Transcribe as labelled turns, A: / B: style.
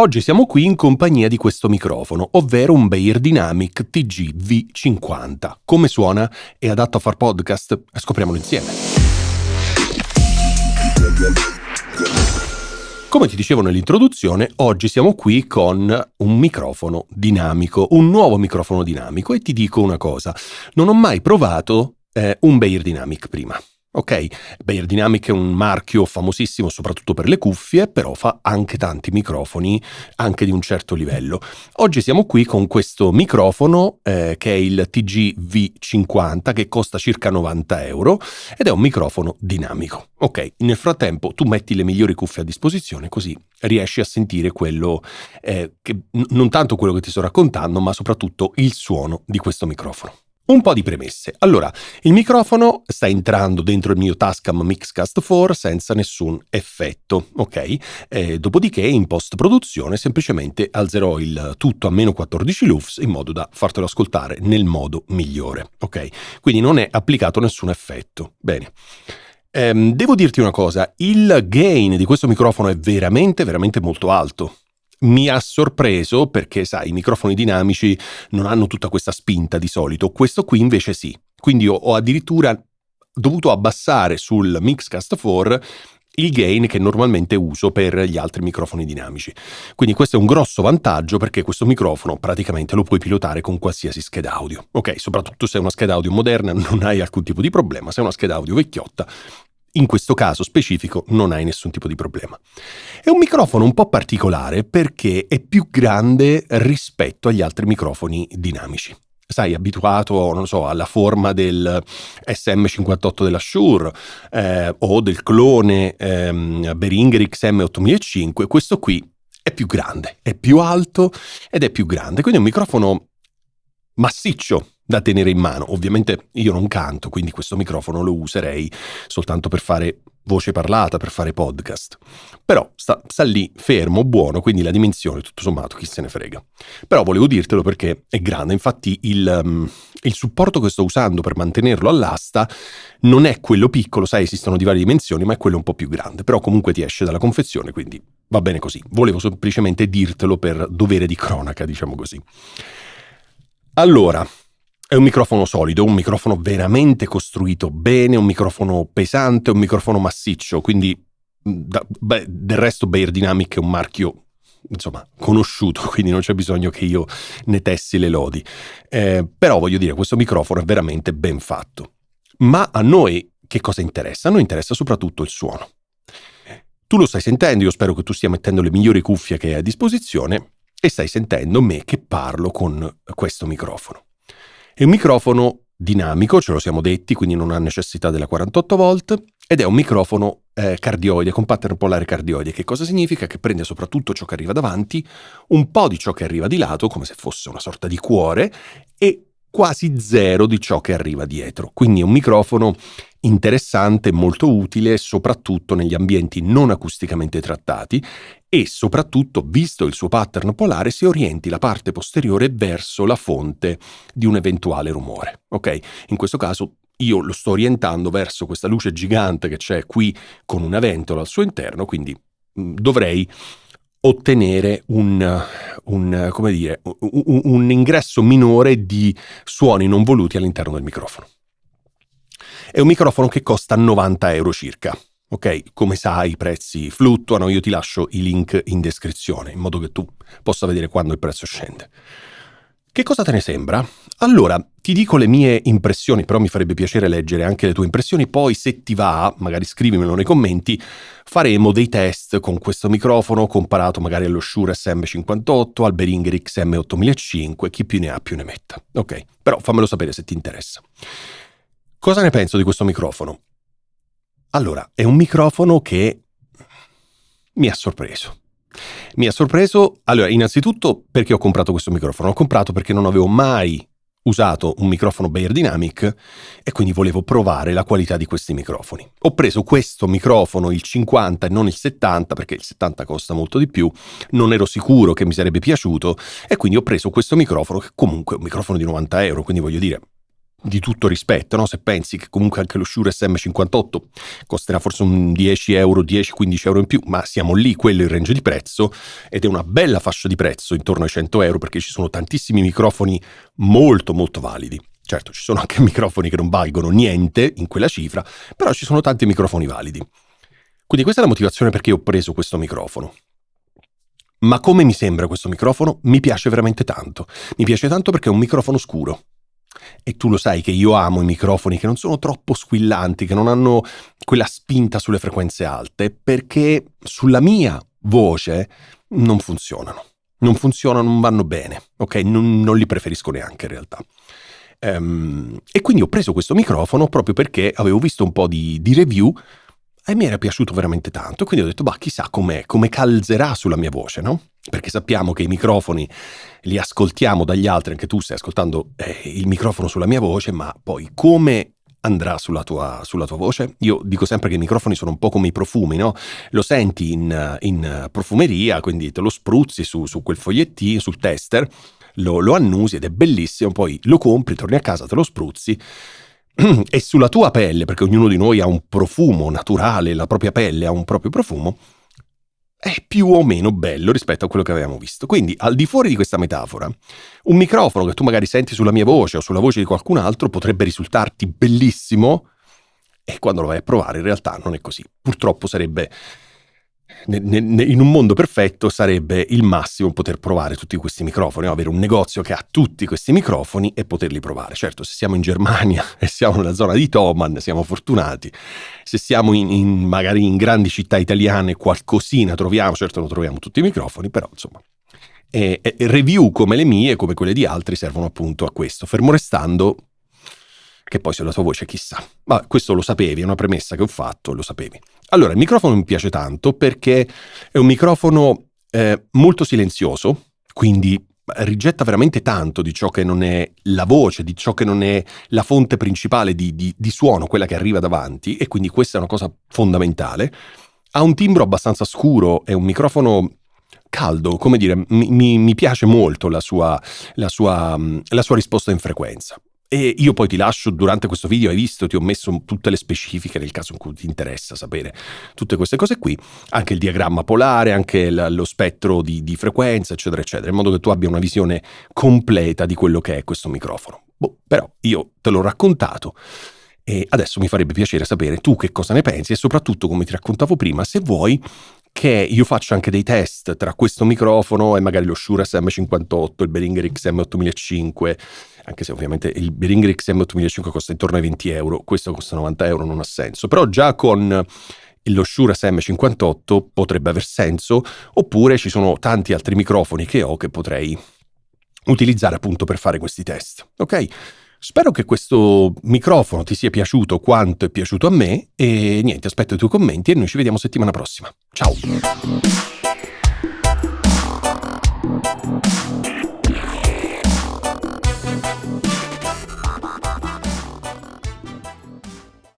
A: Oggi siamo qui in compagnia di questo microfono, ovvero un Beyerdynamic TG V50. Come suona? È adatto a far podcast? Scopriamolo insieme. Come ti dicevo nell'introduzione, oggi siamo qui con un microfono dinamico, un nuovo microfono dinamico, e ti dico una cosa: non ho mai provato un Beyerdynamic prima. Ok, Beyerdynamic è un marchio famosissimo soprattutto per le cuffie, però fa anche tanti microfoni, anche di un certo livello. Oggi siamo qui con questo microfono che è il TG V50, che costa circa 90 euro ed è un microfono dinamico. Ok, nel frattempo tu metti le migliori cuffie a disposizione, così riesci a sentire quello non tanto quello che ti sto raccontando, ma soprattutto il suono di questo microfono. Un po' di premesse. Allora, il microfono sta entrando dentro il mio Tascam Mixcast 4 senza nessun effetto, ok? Dopodiché in post-produzione semplicemente alzerò il tutto a meno 14 lufs in modo da fartelo ascoltare nel modo migliore, ok? Quindi non è applicato nessun effetto. Bene. Devo dirti una cosa, il gain di questo microfono è veramente, veramente molto alto. Mi ha sorpreso perché, sai, i microfoni dinamici non hanno tutta questa spinta di solito, questo qui invece sì. Quindi ho addirittura dovuto abbassare sul Mixcast 4 il gain che normalmente uso per gli altri microfoni dinamici. Quindi questo è un grosso vantaggio, perché questo microfono praticamente lo puoi pilotare con qualsiasi scheda audio. Ok, soprattutto se è una scheda audio moderna non hai alcun tipo di problema, se è una scheda audio vecchiotta, in questo caso specifico non hai nessun tipo di problema. È un microfono un po' particolare perché è più grande rispetto agli altri microfoni dinamici. Sai, abituato, non so, alla forma del SM58 della Shure o del clone Behringer XM8005, questo qui è più grande, è più alto ed è più grande, quindi è un microfono massiccio da tenere in mano. Ovviamente io non canto, quindi questo microfono lo userei soltanto per fare voce parlata, per fare podcast. Però sta lì fermo, buono, quindi la dimensione tutto sommato chi se ne frega. Però volevo dirtelo perché è grande. Infatti il supporto che sto usando per mantenerlo all'asta non è quello piccolo, sai, esistono di varie dimensioni, ma è quello un po' più grande. Però comunque ti esce dalla confezione, quindi va bene così. Volevo semplicemente dirtelo per dovere di cronaca, diciamo così. Allora, è un microfono solido, un microfono veramente costruito bene, un microfono pesante, un microfono massiccio, quindi del resto Beyerdynamic è un marchio, insomma, conosciuto, quindi non c'è bisogno che io ne tessi le lodi. Però voglio dire, questo microfono è veramente ben fatto. Ma a noi che cosa interessa? A noi interessa soprattutto il suono. Tu lo stai sentendo, io spero che tu stia mettendo le migliori cuffie che hai a disposizione e stai sentendo me che parlo con questo microfono. È un microfono dinamico, ce lo siamo detti, quindi non ha necessità della 48 volt, ed è un microfono cardioide, con pattern polare cardioide. Che cosa significa? Che prende soprattutto ciò che arriva davanti, un po' di ciò che arriva di lato, come se fosse una sorta di cuore, e quasi zero di ciò che arriva dietro. Quindi è un microfono interessante, molto utile, soprattutto negli ambienti non acusticamente trattati, e soprattutto, visto il suo pattern polare, se orienti la parte posteriore verso la fonte di un eventuale rumore. Ok? In questo caso io lo sto orientando verso questa luce gigante che c'è qui con una ventola al suo interno, quindi dovrei ottenere un ingresso minore di suoni non voluti all'interno del microfono. È un microfono che costa 90 euro circa. Ok, come sai i prezzi fluttuano, io ti lascio i link in descrizione in modo che tu possa vedere quando il prezzo scende. Che cosa te ne sembra? Allora, ti dico le mie impressioni, però mi farebbe piacere leggere anche le tue impressioni, poi se ti va, magari scrivimelo nei commenti, faremo dei test con questo microfono comparato magari allo Shure SM58, al Behringer XM8005, chi più ne ha più ne metta. Ok, però fammelo sapere se ti interessa. Cosa ne penso di questo microfono? Allora, è un microfono che mi ha sorpreso. Allora, innanzitutto perché ho comprato questo microfono? L'ho comprato perché non avevo mai usato un microfono Beyerdynamic e quindi volevo provare la qualità di questi microfoni. Ho preso questo microfono, il 50 e non il 70, perché il 70 costa molto di più, non ero sicuro che mi sarebbe piaciuto e quindi ho preso questo microfono che comunque è un microfono di 90 euro, quindi voglio dire, di tutto rispetto, no? Se pensi che comunque anche lo Shure SM58 costerà forse un 10 euro, 10-15 euro in più, ma siamo lì, quello è il range di prezzo, ed è una bella fascia di prezzo intorno ai 100 euro, perché ci sono tantissimi microfoni molto molto validi. Certo, ci sono anche microfoni che non valgono niente in quella cifra, però ci sono tanti microfoni validi. Quindi questa è la motivazione perché ho preso questo microfono. Ma come mi sembra questo microfono? Mi piace veramente tanto. Mi piace tanto perché è un microfono scuro. E tu lo sai che io amo i microfoni che non sono troppo squillanti, che non hanno quella spinta sulle frequenze alte, perché sulla mia voce non funzionano. Non funzionano, non vanno bene, ok? Non li preferisco neanche in realtà. E quindi ho preso questo microfono proprio perché avevo visto un po' di review e mi era piaciuto veramente tanto. Quindi ho detto, bah, chissà come calzerà sulla mia voce, no? Perché sappiamo che i microfoni li ascoltiamo dagli altri, anche tu stai ascoltando il microfono sulla mia voce, ma poi come andrà sulla tua voce? Io dico sempre che i microfoni sono un po' come i profumi, no? Lo senti in profumeria, quindi te lo spruzzi su quel fogliettino, sul tester, lo annusi ed è bellissimo, poi lo compri, torni a casa, te lo spruzzi e sulla tua pelle, perché ognuno di noi ha un profumo naturale, la propria pelle ha un proprio profumo, è più o meno bello rispetto a quello che avevamo visto. Quindi, al di fuori di questa metafora, un microfono che tu magari senti sulla mia voce o sulla voce di qualcun altro potrebbe risultarti bellissimo, e quando lo vai a provare in realtà non è così. Purtroppo sarebbe, in un mondo perfetto, sarebbe il massimo poter provare tutti questi microfoni, no? Avere un negozio che ha tutti questi microfoni e poterli provare. Certo, se siamo in Germania e siamo nella zona di Thomann, siamo fortunati. Se siamo magari in grandi città italiane, qualcosina troviamo, certo non troviamo tutti i microfoni, però insomma. Review come le mie, come quelle di altri, servono appunto a questo, fermo restando che poi sulla tua voce chissà. Ma questo lo sapevi, è una premessa che ho fatto, lo sapevi. Allora, il microfono mi piace tanto perché è un microfono molto silenzioso, quindi rigetta veramente tanto di ciò che non è la voce, di ciò che non è la fonte principale di suono, quella che arriva davanti, e quindi questa è una cosa fondamentale. Ha un timbro abbastanza scuro, è un microfono caldo, come dire, mi piace molto la sua risposta in frequenza. E io poi ti lascio, durante questo video hai visto, ti ho messo tutte le specifiche nel caso in cui ti interessa sapere tutte queste cose qui, anche il diagramma polare, anche lo spettro di frequenza, eccetera, eccetera, in modo che tu abbia una visione completa di quello che è questo microfono. Però io te l'ho raccontato e adesso mi farebbe piacere sapere tu che cosa ne pensi e soprattutto, come ti raccontavo prima, se vuoi che io faccia anche dei test tra questo microfono e magari lo Shure SM58, il Behringer XM8500, anche se ovviamente il Behringer XM8500 costa intorno ai 20 euro, questo costa 90 euro, non ha senso, però già con lo Shure SM58 potrebbe aver senso, oppure ci sono tanti altri microfoni che ho che potrei utilizzare appunto per fare questi test, ok? Spero che questo microfono ti sia piaciuto quanto è piaciuto a me e niente, aspetto i tuoi commenti e noi ci vediamo settimana prossima. Ciao!